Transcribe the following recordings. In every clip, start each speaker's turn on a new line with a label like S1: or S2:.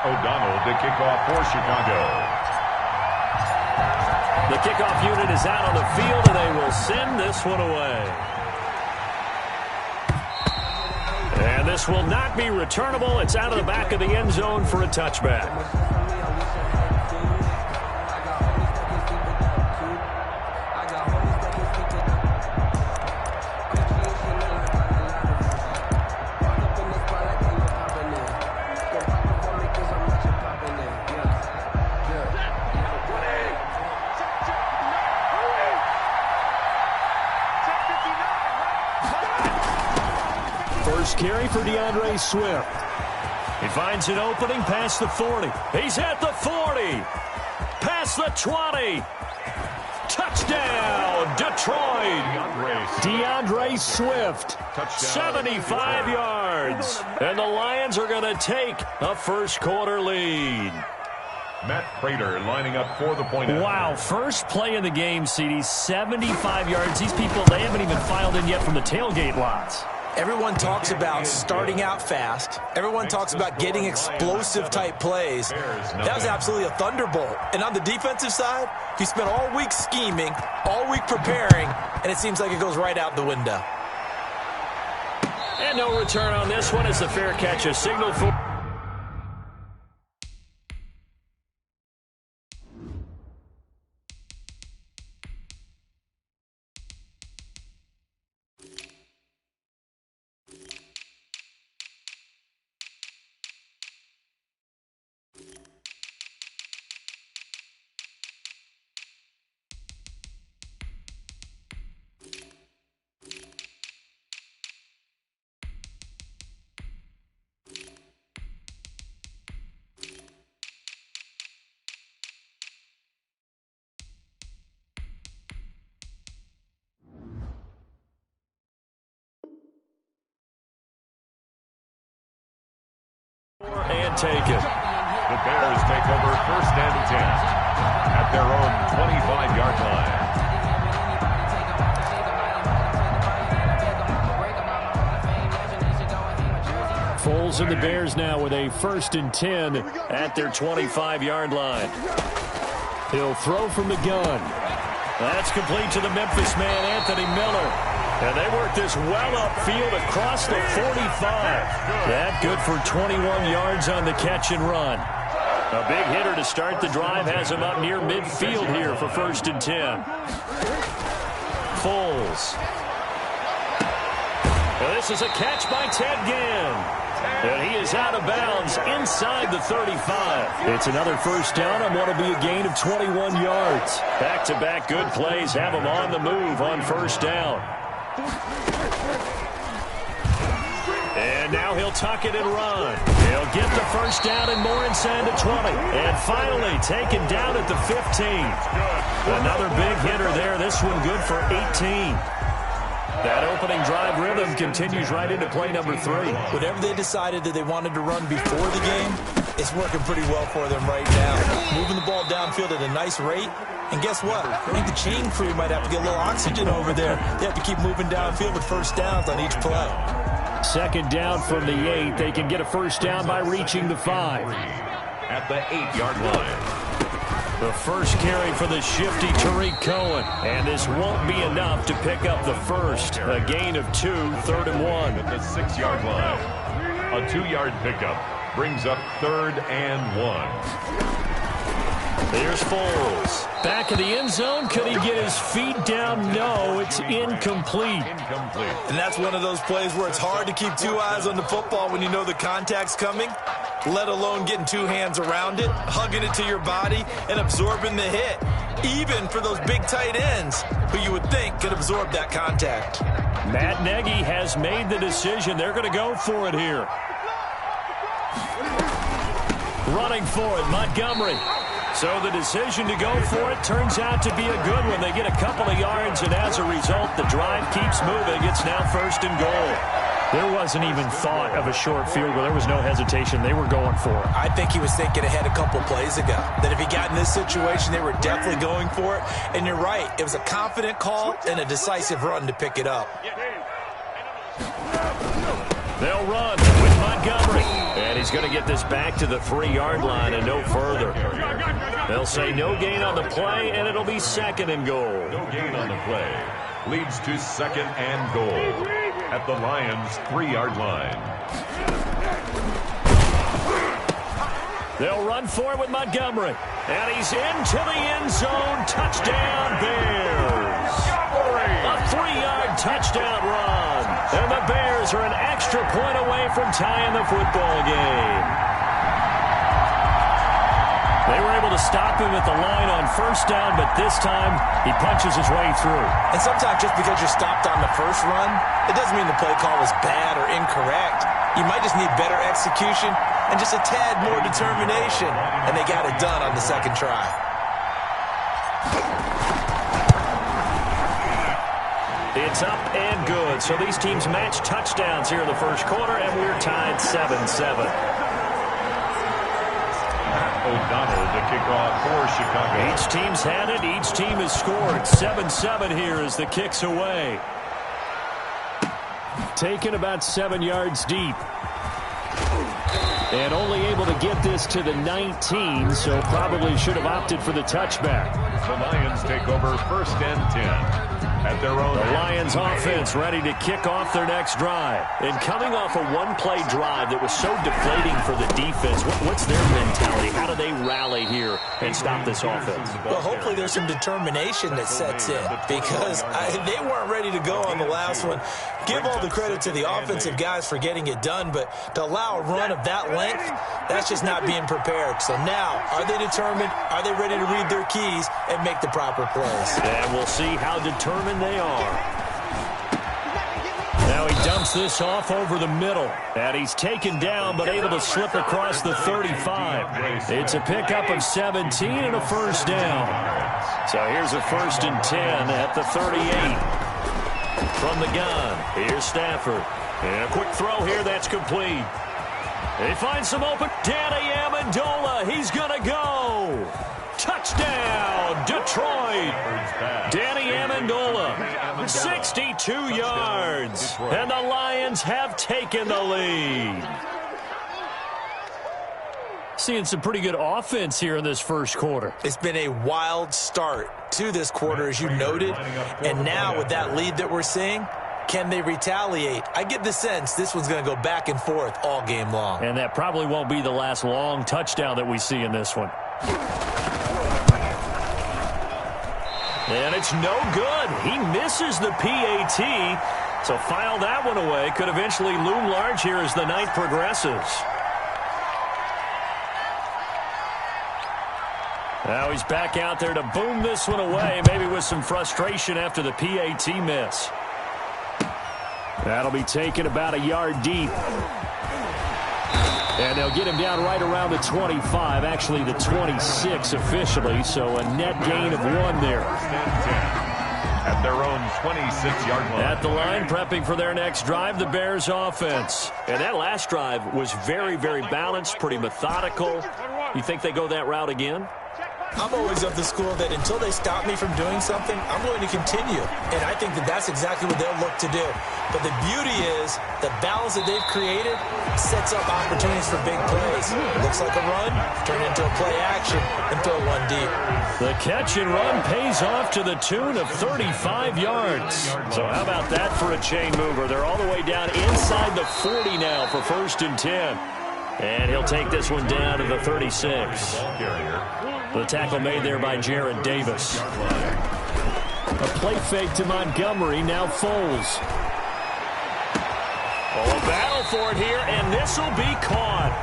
S1: O'Donnell to kick off for Chicago.
S2: The kickoff unit is out on the field, and they will send this one away. And this will not be returnable. It's out of the back of the end zone for a touchback. First carry for DeAndre Swift. He finds an opening past the 40. He's at the 40. Past the 20. Touchdown, Detroit. DeAndre Swift. Touchdown. 75 yards. And the Lions are going to take a first quarter lead.
S1: Matt Prater lining up for the point.
S2: Wow, first play in the game, CD, 75 yards. These people, they haven't even filed in yet from the tailgate lots.
S3: Everyone talks about starting out fast. Everyone talks about getting explosive-type plays. That was absolutely a thunderbolt. And on the defensive side, he spent all week scheming, all week preparing, and it seems like it goes right out the window.
S2: And no return on this one as the fair catch is signaled for. And take it.
S1: The Bears take over 1st and 10 at their own 25-yard line.
S2: Foles and the Bears now with a 1st and 10 at their 25-yard line. He'll throw from the gun. That's complete to the Memphis man, Anthony Miller. And they work this well upfield across the 45. That good for 21 yards on the catch and run. A big hitter to start the drive has him up near midfield here for 1st and 10. Foles. Well, this is a catch by Ted Ginn. And he is out of bounds inside the 35. It's another first down on what will be a gain of 21 yards. Back-to-back good plays have him on the move on 1st down. And now he'll tuck it and run. He'll get the 1st down and more inside the 20. And finally taken down at the 15. Another big hitter there. This one good for 18. That opening drive rhythm continues right into play number 3.
S3: Whatever they decided that they wanted to run before the game, it's working pretty well for them right now. Moving the ball downfield at a nice rate. And guess what? I think the chain crew might have to get a little oxygen over there. They have to keep moving downfield with 1st downs on each play.
S2: 2nd down from the 8. They can get a 1st down by reaching the 5.
S1: At the 8-yard line.
S2: The first carry for the shifty Tariq Cohen. And this won't be enough to pick up the first. A gain of 2, 3rd and 1.
S1: At the 6-yard line. A 2-yard pickup brings up 3rd and 1.
S2: There's Foles. Back of the end zone. Could he get his feet down? No, it's incomplete.
S3: And that's one of those plays where it's hard to keep 2 eyes on the football when you know the contact's coming, let alone getting 2 hands around it, hugging it to your body, and absorbing the hit. Even for those big tight ends who you would think could absorb that contact.
S2: Matt Nagy has made the decision. They're going to go for it here. Running for it, Montgomery. So the decision to go for it turns out to be a good one. They get a couple of yards, and as a result, the drive keeps moving. It's now 1st and goal. There wasn't even thought of a short field goal. There was no hesitation. They were going for it.
S3: I think he was thinking ahead a couple plays ago, that if he got in this situation, they were definitely going for it. And you're right. It was a confident call and a decisive run to pick it up.
S2: They'll run with Montgomery. And he's going to get this back to the 3-yard line and no further. They'll say no gain on the play, and it'll be 2nd and goal.
S1: No gain on the play. Leads to 2nd and goal at the Lions' 3-yard line.
S2: They'll run for it with Montgomery. And he's into the end zone. Touchdown, Bears. A 3-yard touchdown run. And the Bears are an extra point away from tying the football game. They were able to stop him at the line on 1st down, but this time he punches his way through.
S3: And sometimes just because you're stopped on the first run, it doesn't mean the play call was bad or incorrect. You might just need better execution and just a tad more determination. And they got it done on the 2nd try.
S2: It's up and good. So these teams match touchdowns here in the 1st quarter, and we're tied 7-7.
S1: O'Donnell to kick off for Chicago.
S2: Each team's had it. Each team has scored. 7-7 here as the kick's away. Taken about 7 yards deep. And only able to get this to the 19, so probably should have opted for the touchback.
S1: The Lions take over 1st and 10. At their own.
S2: The Lions offense ready to kick off their next drive. And coming off a one-play drive that was so deflating for the defense, what's their mentality? How do they rally here and stop this offense?
S3: Well, hopefully there's some determination that sets in because they weren't ready to go on the last one. Give all the credit to the offensive guys for getting it done, but to allow a run of that length, that's just not being prepared. So now, are they determined? Are they ready to read their keys and make the proper plays?
S2: And we'll see how determined they are. Now he dumps this off over the middle. And he's taken down but able to slip across the 35. It's a pickup of 17 and a 1st down. So here's a 1st and 10 at the 38. From the gun, here's Stafford. And a quick throw here that's complete. He finds some open. Danny Amendola, he's going to go. Touchdown, Detroit. Danny Amendola, 62 yards. And the Lions have taken the lead. Seeing some pretty good offense here in this 1st quarter.
S3: It's been a wild start to this quarter, as you noted. And now with that lead that we're seeing, can they retaliate? I get the sense this one's going to go back and forth all game long.
S2: And that probably won't be the last long touchdown that we see in this one. And it's no good. He misses the PAT. So file that one away. Could eventually loom large here as the night progresses. Now he's back out there to boom this one away, maybe with some frustration after the PAT miss. That'll be taken about a yard deep. And they'll get him down right around the 25, actually the 26 officially, so a net gain of 1 there.
S1: At their own 26-yard line.
S2: At the line, prepping for their next drive, the Bears offense. And that last drive was very, very balanced, pretty methodical. You think they go that route again?
S3: I'm always of the school that until they stop me from doing something, I'm going to continue. And I think that that's exactly what they'll look to do. But the beauty is the balance that they've created sets up opportunities for big plays. Looks like a run, turn into a play action, and throw one deep.
S2: The catch and run pays off to the tune of 35 yards. So how about that for a chain mover? They're all the way down inside the 40 now for 1st and 10. And he'll take this one down to the 36. The tackle made there by Jared Davis. A play fake to Montgomery, now Foles. Oh, a battle for it here, and this will be caught.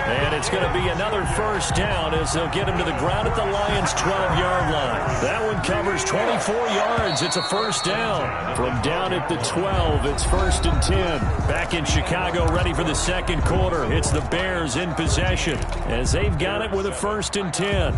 S2: And it's going to be another 1st down as they'll get him to the ground at the Lions' 12-yard line. That one covers 24 yards. It's a 1st down. From down at the 12, it's 1st and 10. Back in Chicago, ready for the 2nd quarter. It's the Bears in possession as they've got it with a 1st and 10.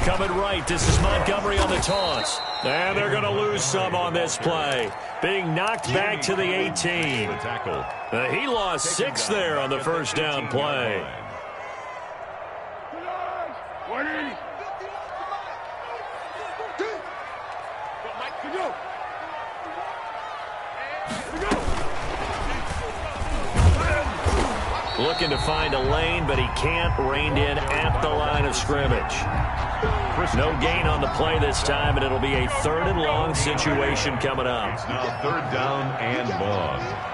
S2: Coming right, this is Montgomery on the toss. And they're going to lose some on this play. Being knocked back to the 18. He lost 6 there on the 1st down play. looking to find a lane, but he can't. Reined in at the line of scrimmage. No gain on the play this time, and it'll be a 3rd and long situation coming up.
S1: It's now 3rd down and long.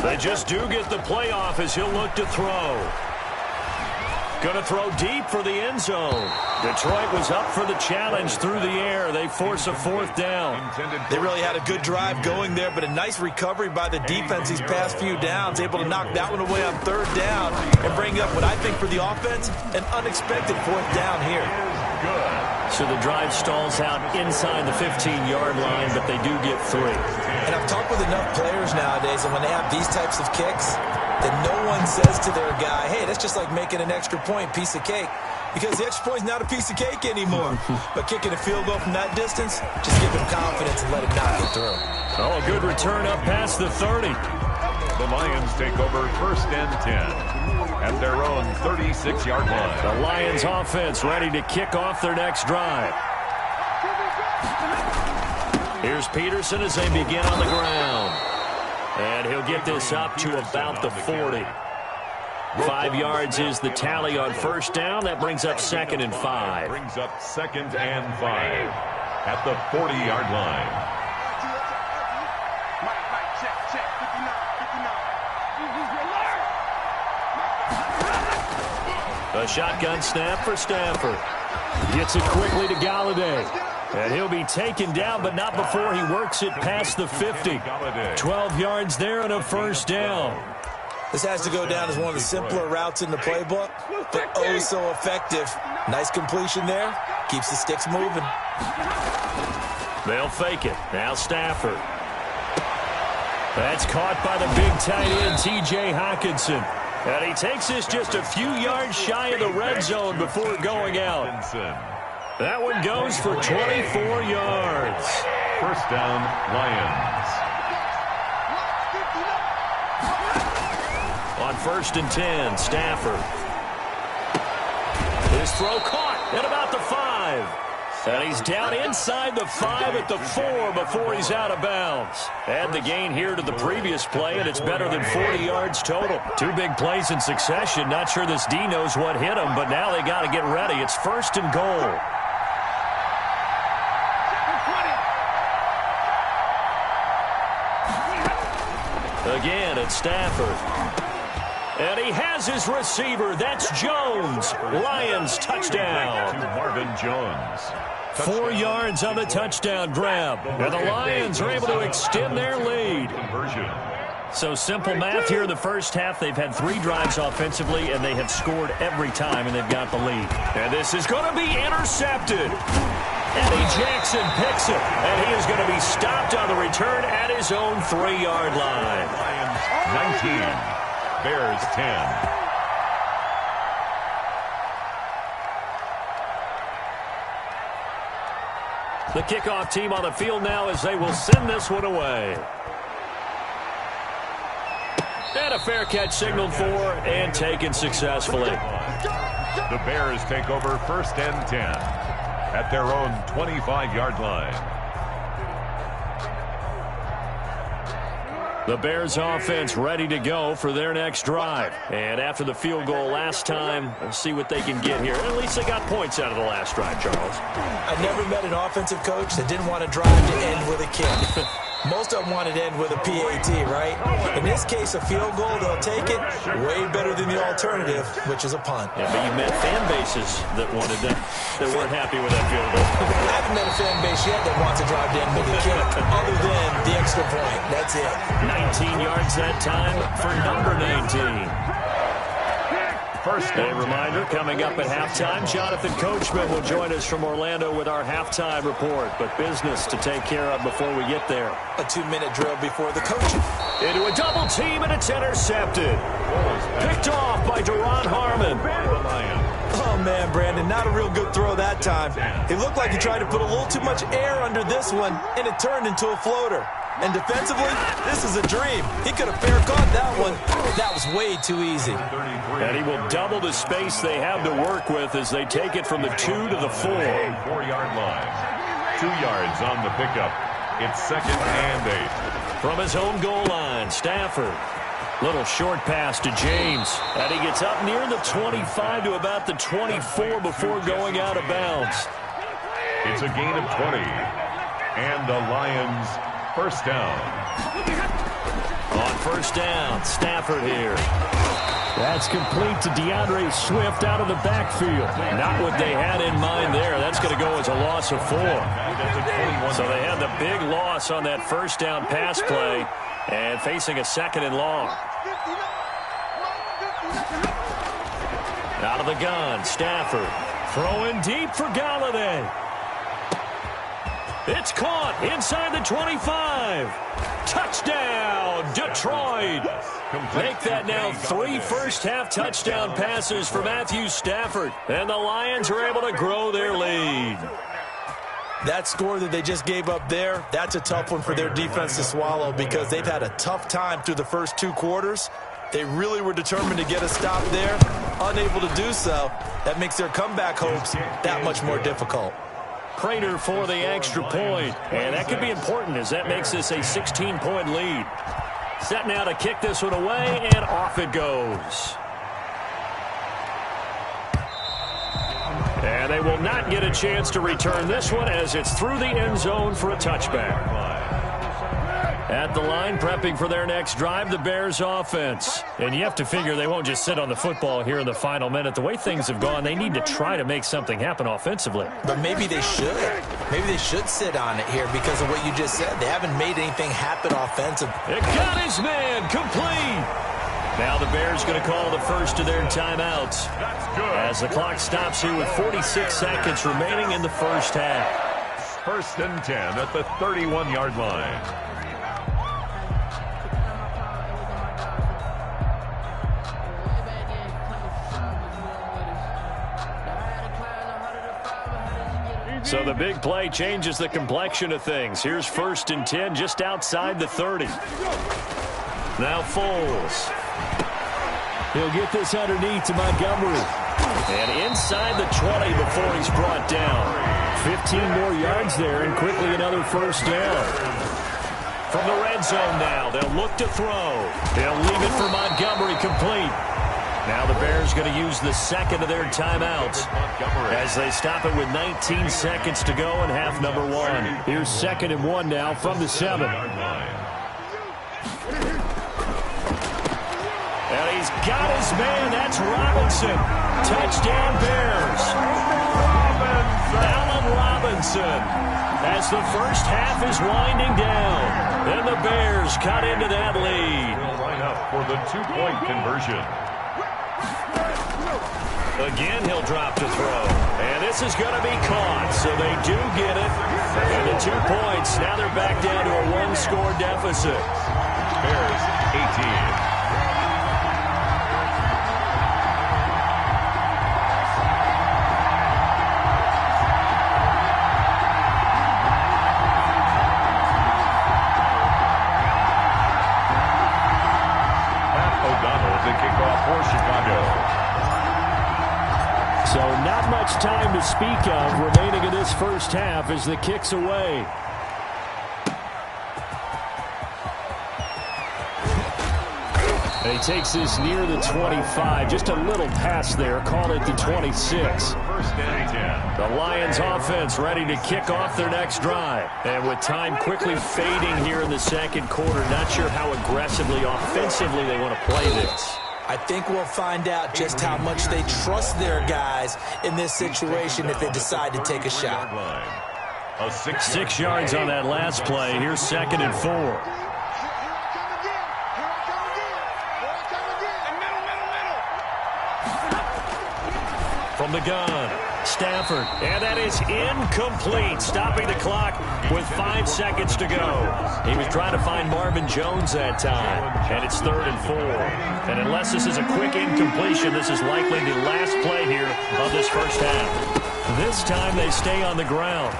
S2: They just do get the playoff as he'll look to throw. Going to throw deep for the end zone. Detroit was up for the challenge through the air. They force a 4th down.
S3: They really had a good drive going there, but a nice recovery by the defense these past few downs, able to knock that one away on 3rd down and bring up what I think for the offense, an unexpected 4th down here.
S2: So the drive stalls out inside the 15-yard line, but they do get 3.
S3: And I've talked with enough players nowadays, and when they have these types of kicks, that no one says to their guy, hey, that's just like making an extra point, piece of cake. Because the extra point is not a piece of cake anymore. But kicking a field goal from that distance, just give him confidence and let him knock it through.
S2: Oh, a good return up past the 30.
S1: The Lions take over 1st and 10 at their own 36-yard line.
S2: The Lions offense ready to kick off their next drive. Here's Peterson as they begin on the ground. And he'll get this up to about the 40. 5 yards is the tally on 1st down. That brings up 2nd and 5.
S1: Brings up 2nd and 5 at the 40-yard line.
S2: A shotgun snap for Stafford. Gets it quickly to Galladay. And he'll be taken down, but not before he works it past the 50. 12 yards there and a 1st down.
S3: This has to go down as one of the simpler routes in the playbook, but oh so effective. Nice completion there. Keeps the sticks moving.
S2: They'll fake it. Now Stafford. That's caught by the big tight end, T.J. Hockenson. And he takes this just a few yards shy of the red zone before going out. That one goes for 24 yards.
S1: 1st down, Lions.
S2: On 1st and 10, Stafford. His throw caught at about the 5. And he's down inside the 5 at the 4 before he's out of bounds. Add the gain here to the previous play, and it's better than 40 yards total. 2 big plays in succession. Not sure this D knows what hit him, but now they got to get ready. It's 1st and goal. Again, it's Stafford. And he has his receiver. That's Jones. Lions touchdown.
S1: To Marvin Jones.
S2: 4 yards on the touchdown grab. And the Lions are able to extend their lead.
S1: Conversion.
S2: So simple math here in the first half. They've had 3 drives offensively, and they have scored every time, and they've got the lead. And this is going to be intercepted. Eddie Jackson picks it, and he is going to be stopped on the return at his own 3-yard line.
S1: Lions 19. Bears 10.
S2: The kickoff team on the field now as they will send this one away. And a fair catch signaled for and taken successfully.
S1: The Bears take over 1st and 10 at their own 25-yard line.
S2: The Bears offense ready to go for their next drive. And after the field goal last time, we'll see what they can get here. At least they got points out of the last drive, Charles.
S3: I never met an offensive coach that didn't want to drive to end with a kick. Most of them wanted to end with a PAT, right? In this case, a field goal, they'll take it way better than the alternative, which is a punt.
S2: Yeah, but you met fan bases that wanted that weren't happy with that field goal.
S3: I haven't met a fan base yet that wants to drive to end with a kick, other than the extra point. That's it.
S2: 19 yards that time for number 19.
S1: First
S2: A reminder, coming up at halftime, Jonathan Coachman will join us from Orlando with our halftime report. But business to take care of before we get there.
S3: A 2-minute drill before the coaching.
S2: Into a double team, and it's intercepted. Picked off by Duron Harmon.
S3: Oh, man, Brandon, not a real good throw that time. It looked like he tried to put a little too much air under this one, and it turned into a floater. And defensively, this is a dream. He could have fair caught that one. That was way too easy.
S2: And he will double the space they have to work with as they take it from the 2 to the 4.
S1: 4-yard line. 2 yards on the pickup. It's 2nd and 8.
S2: From his own goal line, Stafford. Little short pass to James. And he gets up near the 25 to about the 24 before going out of bounds.
S1: It's a gain of 20. And the Lions first down.
S2: On first down, Stafford here. That's complete to DeAndre Swift out of the backfield. Not what they had in mind there. That's going to go as a loss of 4. So they had the big loss on that first down pass play and facing a 2nd and long. Out of the gun, Stafford. Throwing deep for Galladay. It's caught inside the 25. Touchdown, Detroit. Make that now 3 first-half touchdown passes for Matthew Stafford. And the Lions are able to grow their lead.
S3: That score that they just gave up there, that's a tough one for their defense to swallow because they've had a tough time through the first 2 quarters. They really were determined to get a stop there. Unable to do so, that makes their comeback hopes that much more difficult.
S2: Prater for the extra point. And that could be important as that makes this a 16-point lead. Set now to kick this one away, and off it goes. And they will not get a chance to return this one as it's through the end zone for a touchback. At the line, prepping for their next drive, the Bears offense. And you have to figure they won't just sit on the football here in the final minute. The way things have gone, they need to try to make something happen offensively.
S3: But maybe they should. Maybe they should sit on it here because of what you just said. They haven't made anything happen offensively.
S2: It got his man complete. Now the Bears going to call the first of their timeouts. As the clock stops here with 46 seconds remaining in the first half.
S1: 1st and 10 at the 31-yard line.
S2: So the big play changes the complexion of things. Here's 1st and 10 just outside the 30. Now Foles. He'll get this underneath to Montgomery. And inside the 20 before he's brought down. 15 more yards there and quickly another first down. From the red zone now, they'll look to throw. They'll leave it for Montgomery complete. Now the Bears going to use the 2nd of their timeouts as they stop it with 19 seconds to go in half number 1. Here's 2nd and 1 now from the 7. And he's got his man. That's Robinson. Touchdown Bears. Allen Robinson. As the first half is winding down. And the Bears cut into that lead.
S1: Will line up for the 2-point conversion.
S2: Again, he'll drop to throw. And this is going to be caught, so they do get it. And the 2 points, now they're back down to a 1-score deficit.
S1: Bears 18. O'Donnell to kick off for Chicago.
S2: So not much time to speak of remaining in this first half as the kick's away. And he takes this near the 25. Just a little pass there. Call it the 26.
S1: 1st and 10.
S2: The Lions offense ready to kick off their next drive. And with time quickly fading here in the 2nd quarter, not sure how aggressively, offensively they want to play this.
S3: I think we'll find out just how much they trust their guys in this situation if they decide to take a shot.
S2: 6 yards on that last play. Here's 2nd and 4. From the gun, Stafford, and that is incomplete, stopping the clock with 5 seconds to go. He was trying to find Marvin Jones that time, and it's 3rd and 4. And unless this is a quick incompletion, this is likely the last play here of this first half. This time they stay on the ground.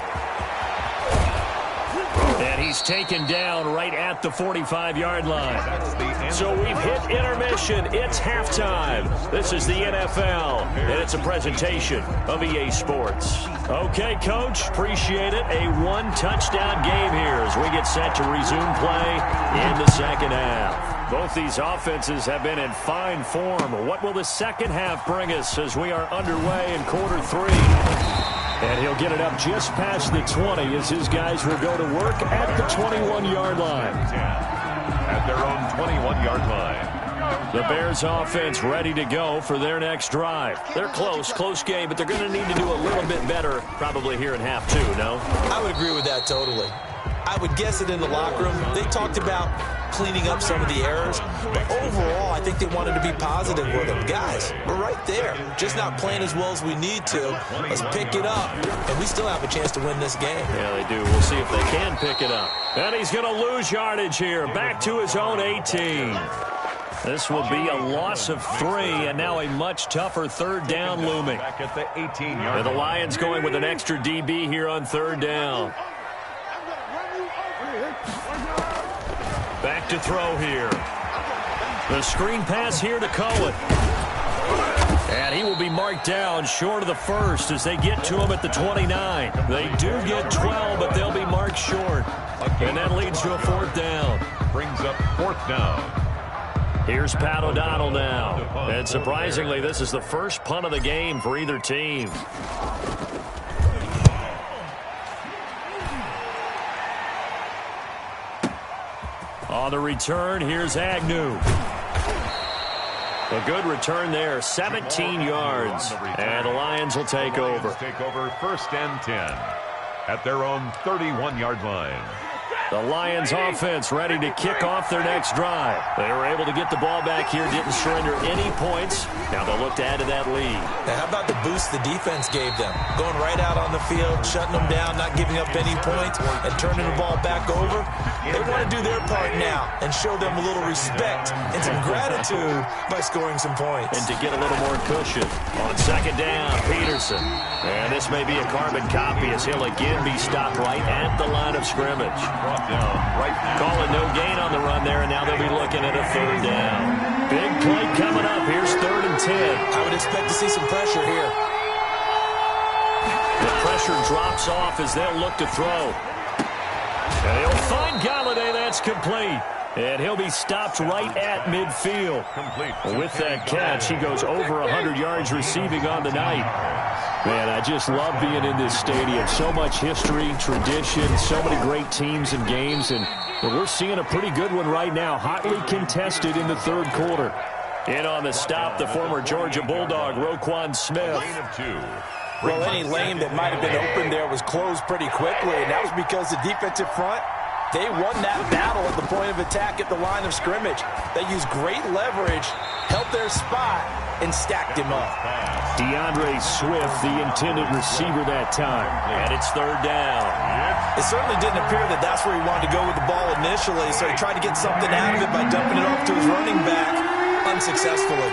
S2: And he's taken down right at the 45-yard line. So we've hit intermission. It's halftime. This is the NFL, and it's a presentation of EA Sports. Okay, Coach, appreciate it. A one-touchdown game here as we get set to resume play in the second half. Both these offenses have been in fine form. What will the second half bring us as we are underway in quarter three? And he'll get it up just past the 20 as his guys will go to work at the 21-yard line.
S1: At their own 21-yard line.
S2: The Bears offense ready to go for their next drive. They're close game, but they're going to need to do a little bit better probably here in half two, no?
S3: I would agree with that totally. I would guess it in the locker room. They talked about cleaning up some of the errors, but overall, I think they wanted to be positive with them. Guys, we're right there. Just not playing as well as we need to. Let's pick it up, and we still have a chance to win this game.
S2: Yeah, they do. We'll see if they can pick it up. And he's going to lose yardage here, back to his own 18. This will be a loss of 3, and now a much tougher third down looming.
S1: Back at the 18-yard line.
S2: The Lions going with an extra DB here on third down. Back to throw here. The screen pass here to Cohen. And he will be marked down short of the first as they get to him at the 29. They do get 12, but they'll be marked short. And that leads to a fourth down.
S1: Brings up fourth down.
S2: Here's Pat O'Donnell now. And surprisingly, this is the first punt of the game for either team. On the return, here's Agnew. A good return there, 17 yards. And the Lions will take over.
S1: Take over first and 10 at their own 31-yard line.
S2: The Lions offense ready to kick off their next drive. They were able to get the ball back here, didn't surrender any points. Now they'll look to add to that lead.
S3: Now, how about the boost the defense gave them? Going right out on the field, shutting them down, not giving up any points, and turning the ball back over. They want to do their part now and show them a little respect and some gratitude by scoring some points.
S2: And to get a little more cushion. On second down, Peterson. And this may be a carbon copy as he'll again be stopped right at the line of scrimmage. Calling no gain on the run there, and now they'll be looking at a third down. Big play coming up. Here's third and 10.
S3: I would expect to see some pressure here.
S2: The pressure drops off as they'll look to throw. And he'll find Galladay. That's complete. And he'll be stopped right at midfield. With that catch, he goes over 100 yards receiving on the night. Man, I just love being in this stadium. So much history, tradition, so many great teams and games. And we're seeing a pretty good one right now, hotly contested in the third quarter. In on the stop, the former Georgia Bulldog, Roquan Smith.
S4: Well, any lane that might have been open there was closed pretty quickly, and that was because the defensive front, they won that battle at the point of attack at the line of scrimmage. They used great leverage, held their spot, and stacked him up.
S2: DeAndre Swift, the intended receiver that time. And it's third down.
S3: It certainly didn't appear that that's where he wanted to go with the ball initially, so he tried to get something out of it by dumping it off to his running back unsuccessfully.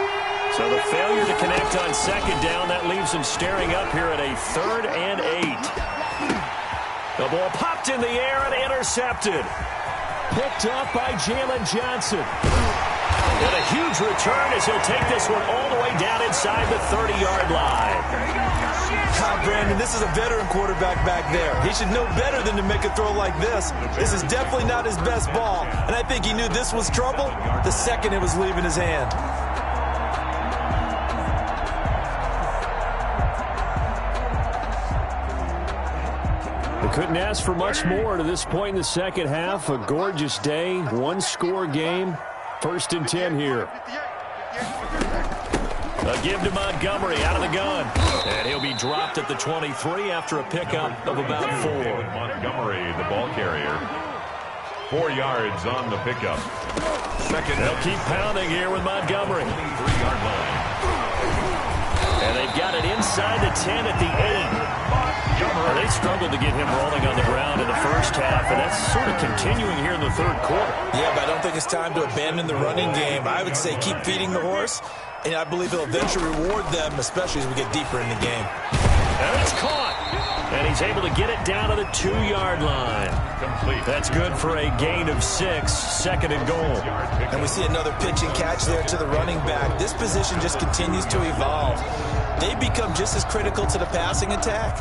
S2: So the failure to connect on second down, that leaves him staring up here at a 3rd and 8. The ball popped in the air and intercepted. Picked up by Jalen Johnson. And a huge return as he'll take this one all the way down inside the 30-yard line.
S3: Brandon, this is a veteran quarterback back there. He should know better than to make a throw like this. This is definitely not his best ball, and I think he knew this was trouble the second it was leaving his hand.
S2: Couldn't ask for much more to this point in the second half. A gorgeous day, one-score game. First and 10 here. A give to Montgomery out of the gun. And he'll be dropped at the 23 after a pickup of about 4.
S1: Montgomery, the ball carrier. 4 yards on the pickup.
S2: They'll keep pounding here with Montgomery.
S1: 3-yard line.
S2: And they've got it inside the 10 at the 8. Well, they struggled to get him rolling on the ground in the first half, and that's sort of continuing here in the third quarter.
S3: Yeah, but I don't think it's time to abandon the running game. I would say keep feeding the horse, and I believe it'll eventually reward them, especially as we get deeper in the game.
S2: And it's caught. And he he's able to get it down to the 2-yard line.
S1: Complete.
S2: That's good for a gain of 6, second and goal.
S3: And we see another pitch and catch there to the running back. This position just continues to evolve. They become just as critical to the passing attack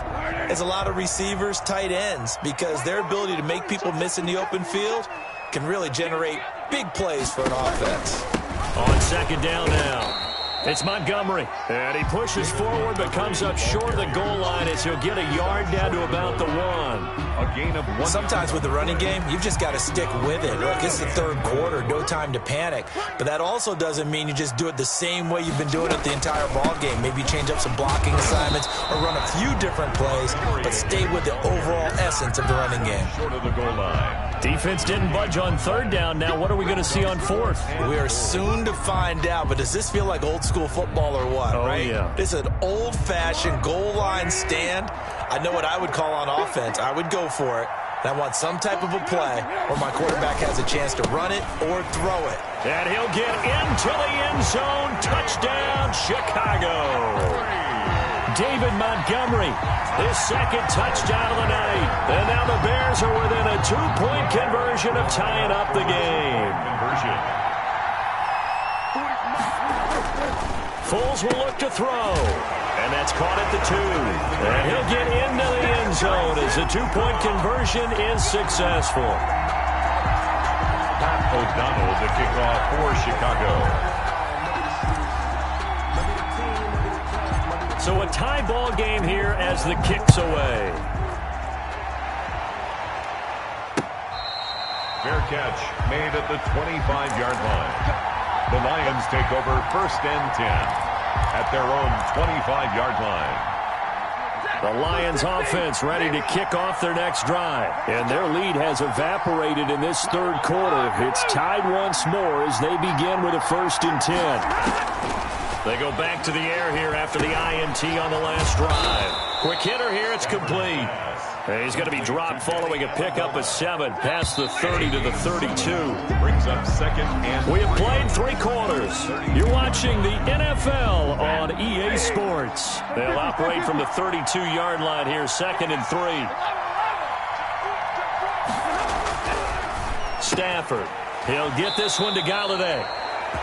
S3: as a lot of receivers, tight ends, because their ability to make people miss in the open field can really generate big plays for an offense.
S2: On second down now. It's Montgomery, and he pushes forward but comes up short of the goal line as he'll get a yard down to about the 1.
S1: A gain of 1.
S3: Sometimes with the running game, you've just got to stick with it. Look, it's the third quarter, no time to panic. But that also doesn't mean you just do it the same way you've been doing it the entire ball game. Maybe change up some blocking assignments or run a few different plays, but stay with the overall essence of the running game.
S1: Short of the goal line.
S2: Defense didn't budge on third down. Now what are we going to see on fourth?
S3: We are soon to find out, but does this feel like old school football or what, right?
S2: Yeah.
S3: It's an old-fashioned goal line stand. I know what I would call on offense. I would go for it. And I want some type of a play where my quarterback has a chance to run it or throw it.
S2: And he'll get into the end zone. Touchdown, Chicago. David Montgomery, his second touchdown of the night. And now the Bears are within a 2-point conversion of tying up the game. Foles will look to throw. And that's caught at the 2. And he'll get into the end zone as the 2-point conversion is successful.
S1: Pat O'Donnell to kick off for Chicago.
S2: So a tie ball game here as the kick's away.
S1: Fair catch made at the 25-yard line. The Lions take over 1st and 10 at their own 25-yard line.
S2: The Lions offense ready to kick off their next drive. And their lead has evaporated in this third quarter. It's tied once more as they begin with a 1st and 10. They go back to the air here after the INT on the last drive. Quick hitter here, it's complete. And he's going to be dropped following a pickup of 7 past the 30 to the 32.
S1: Brings up 2nd and
S2: We have played 3 quarters. You're watching the NFL on EA Sports. They'll operate from the 32-yard line here, 2nd and 3. Stafford, he'll get this one to Galladay.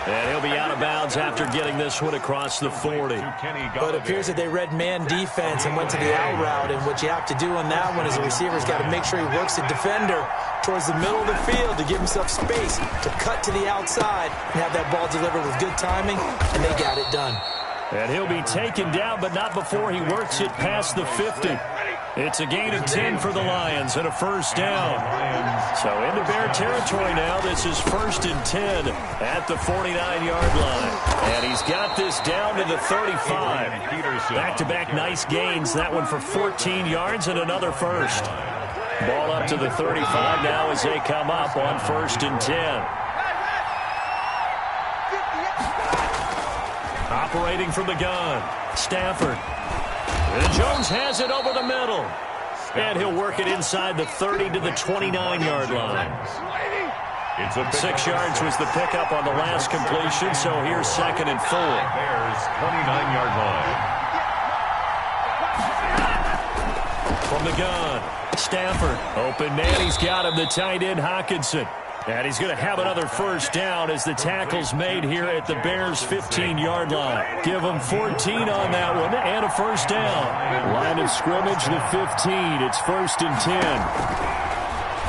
S2: And he'll be out of bounds after getting this one across the 40.
S3: But it appears that they read man defense and went to the out route. And what you have to do on that one is the receiver's got to make sure he works the defender towards the middle of the field to give himself space to cut to the outside and have that ball delivered with good timing, and they got it done.
S2: And he'll be taken down, but not before he works it past the 50. It's a gain of 10 for the Lions and a 1st down. So into Bear territory now. This is 1st and 10 at the 49-yard line. And he's got this down to the 35. Back-to-back nice gains. That one for 14 yards and another 1st. Ball up to the 35 now as they come up on 1st and 10. Operating from the gun, Stafford. And Jones has it over the middle. And he'll work it inside the 30 to the 29-yard line. 6 yards was the pickup on the last completion, so here's 2nd and 4.
S1: Bears 29-yard line.
S2: From the gun, Stafford. Open man, he's got him, the tight end Hockenson. And he's going to have another 1st down as the tackle's made here at the Bears' 15-yard line. Give them 14 on that one and a 1st down. Line of scrimmage, the 15. It's 1st and 10.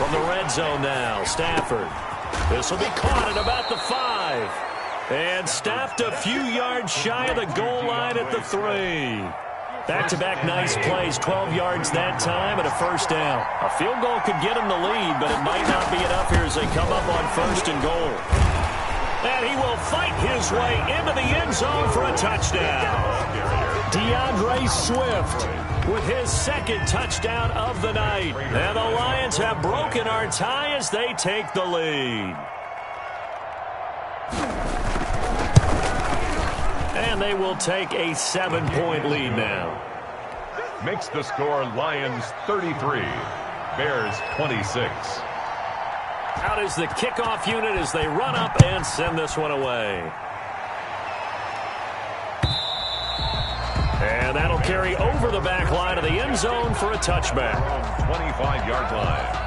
S2: From the red zone now, Stafford. This will be caught at about the 5. And stopped a few yards shy of the goal line at the 3. Back-to-back nice plays, 12 yards that time and a 1st down. A field goal could get him the lead, but it might not be enough here as they come up on 1st and goal. And he will fight his way into the end zone for a touchdown. DeAndre Swift with his 2nd touchdown of the night. And the Lions have broken our tie as they take the lead. And they will take a 7-point lead now.
S1: Makes the score Lions 33, Bears 26.
S2: Out is the kickoff unit as they run up and send this one away. And that'll carry over the back line of the end zone for a touchback.
S1: 25-yard line.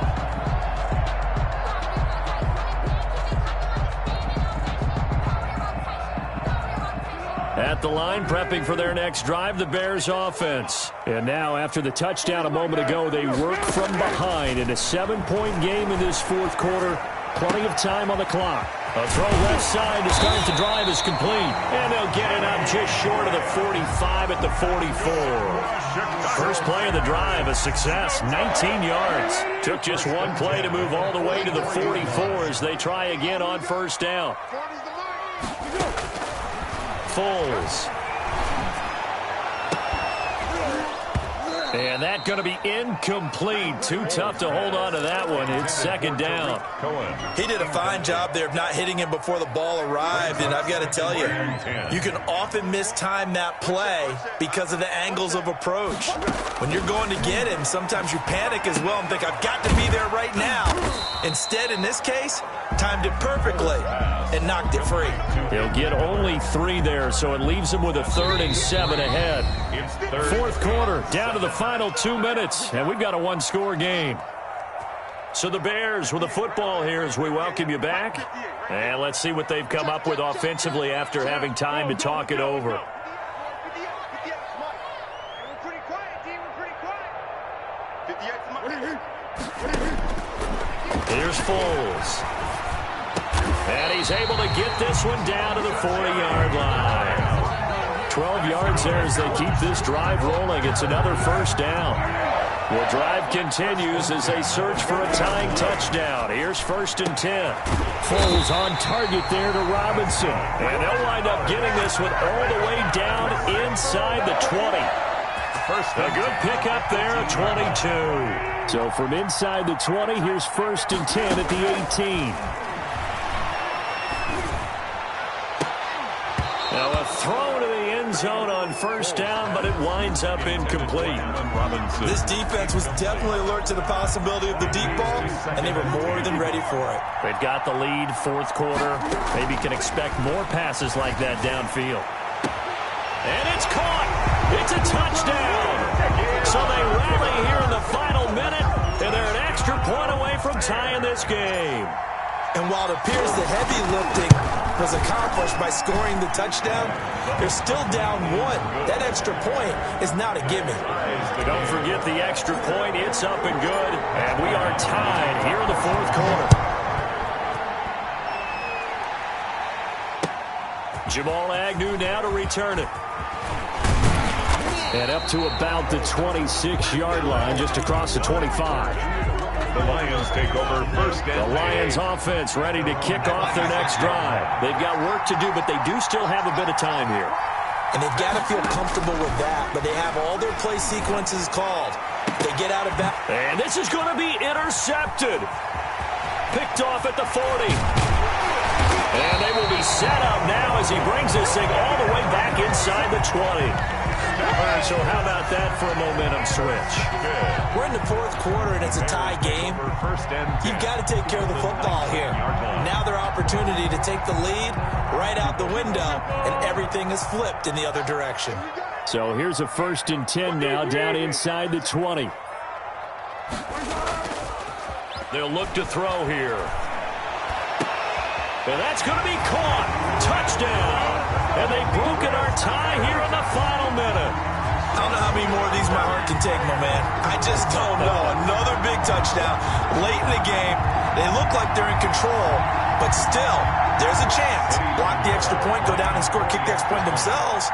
S2: At the line, prepping for their next drive, the Bears offense. And now, after the touchdown a moment ago, they work from behind in a 7-point game in this fourth quarter. Plenty of time on the clock. A throw left side to start the drive is complete. And they'll get it up just short of the 45 at the 44. First play of the drive, a success, 19 yards. Took just one play to move all the way to the 44 as they try again on first down. Foles. And that's going to be incomplete. Too tough to hold on to that one. It's second down.
S3: He did a fine job there of not hitting him before the ball arrived, and I've got to tell you, you can often mistime that play because of the angles of approach. When you're going to get him, sometimes you panic as well and think, I've got to be there right now. Instead, in this case, timed it perfectly and knocked it free.
S2: He'll get only 3 there, so it leaves him with a 3rd and 7 ahead. Fourth quarter, down to the final 2 minutes, and we've got a one-score game. So the Bears with the football here as we welcome you back. And let's see what they've come up with offensively after having time to talk it over. Here's Foles. And he's able to get this one down to the 40-yard line. 12 yards there as they keep this drive rolling. It's another first down. The drive continues as they search for a tying touchdown. Here's 1st and 10. Foles on target there to Robinson. And they'll wind up getting this one all the way down inside the 20. A good pickup there at 22. So from inside the 20, here's 1st and 10 at the 18. Now a throw to the end zone on first down, but it winds up incomplete.
S3: This defense was definitely alert to the possibility of the deep ball, and they were more than ready for it.
S2: They've got the lead, fourth quarter. Maybe can expect more passes like that downfield. And it's caught. It's a touchdown. So they rally here in the final minute, and they're an extra point away from tying this game.
S3: And while it appears the heavy lifting was accomplished by scoring the touchdown, they're still down 1. That extra point is not a gimme.
S2: Don't forget the extra point. It's up and good. And we are tied here in the fourth quarter. Jamal Agnew now to return it. And up to about the 26-yard line, just across the 25.
S1: The Lions take over first and 10.
S2: The Lions offense ready to kick off their next drive. They've got work to do, but they do still have a bit of time here.
S3: And they've got to feel comfortable with that, but they have all their play sequences called. They get out of bounds.
S2: And this is going to be intercepted. Picked off at the 40. And they will be set up now as he brings this thing all the way back inside the 20. So how about that for a momentum switch?
S3: We're in the fourth quarter, and it's a tie game. You've got to take care of the football here. Now their opportunity to take the lead right out the window, and everything is flipped in the other direction.
S2: So here's a 1st and 10 now down inside the 20. They'll look to throw here. And that's going to be caught. Touchdown. And they've broken our tie here in the final minute.
S3: I don't know how many more of these my heart can take, my man. I just don't know. Another big touchdown late in the game. They look like they're in control, but still, there's a chance. Block the extra point, go down and score, kick the extra point themselves.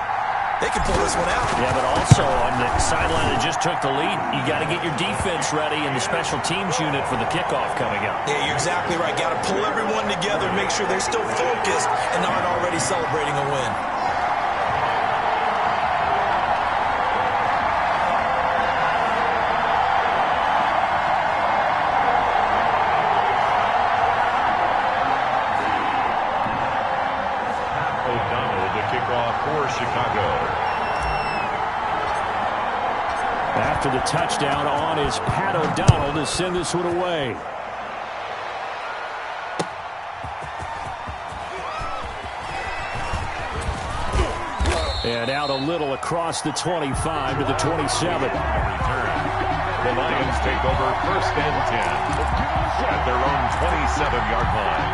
S3: They can pull this one out.
S2: Yeah, but also on the sideline that just took the lead, you got to get your defense ready and the special teams unit for the kickoff coming up.
S3: Yeah, you're exactly right. Got to pull everyone together, make sure they're still focused and aren't already celebrating a win.
S1: For Chicago.
S2: After the touchdown on is Pat O'Donnell to send this one away. And out a little across the 25 to the 27.
S1: The Lions take over 1st and 10 at their own 27-yard line.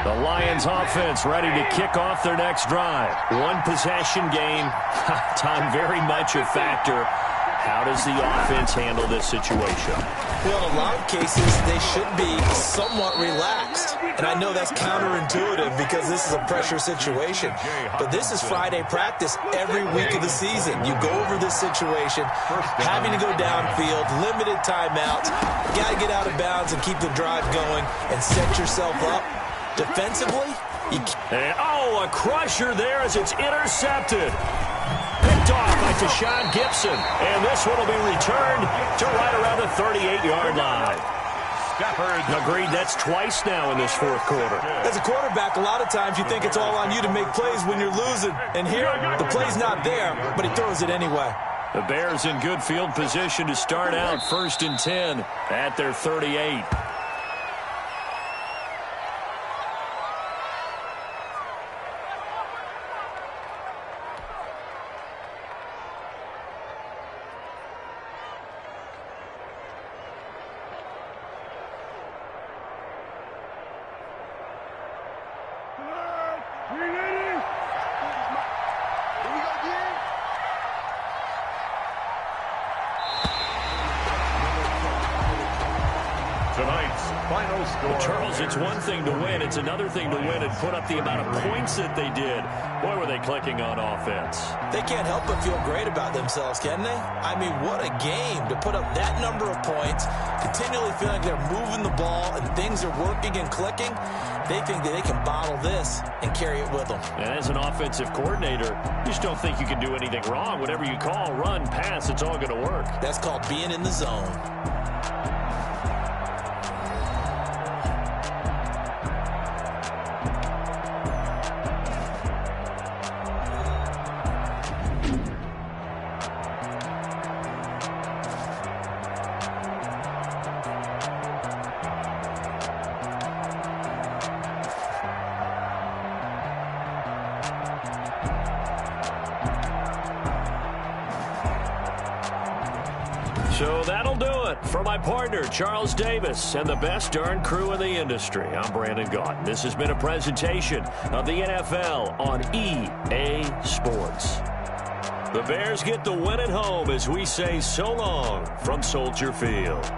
S2: The Lions offense ready to kick off their next drive. One possession game. Time very much a factor. How does the offense handle this situation?
S3: Well, in a lot of cases, they should be somewhat relaxed. And I know that's counterintuitive because this is a pressure situation. But this is Friday practice every week of the season. You go over this situation, having to go downfield, limited timeouts. Got to get out of bounds and keep the drive going and set yourself up. Defensively,
S2: a crusher there as it's intercepted. Picked off by Tashaun Gibson. And this one will be returned to right around the 38-yard line. Agreed, that's twice now in this fourth quarter.
S3: As a quarterback, a lot of times you think it's all on you to make plays when you're losing. And here, the play's not there, but he throws it anyway.
S2: The Bears in good field position to start out 1st and 10 at their 38. Charles, it's one thing to win. It's another thing to win and put up the amount of points that they did. Boy, were they clicking on offense.
S3: They can't help but feel great about themselves, can they? I mean, what a game to put up that number of points, continually feeling like they're moving the ball and things are working and clicking. They think that they can bottle this and carry it with them.
S2: And as an offensive coordinator, you just don't think you can do anything wrong. Whatever you call, run, pass, it's all going to work.
S3: That's called being in the zone.
S2: So that'll do it for my partner, Charles Davis, and the best darn crew in the industry. I'm Brandon Gaudin. This has been a presentation of the NFL on EA Sports. The Bears get the win at home as we say so long from Soldier Field.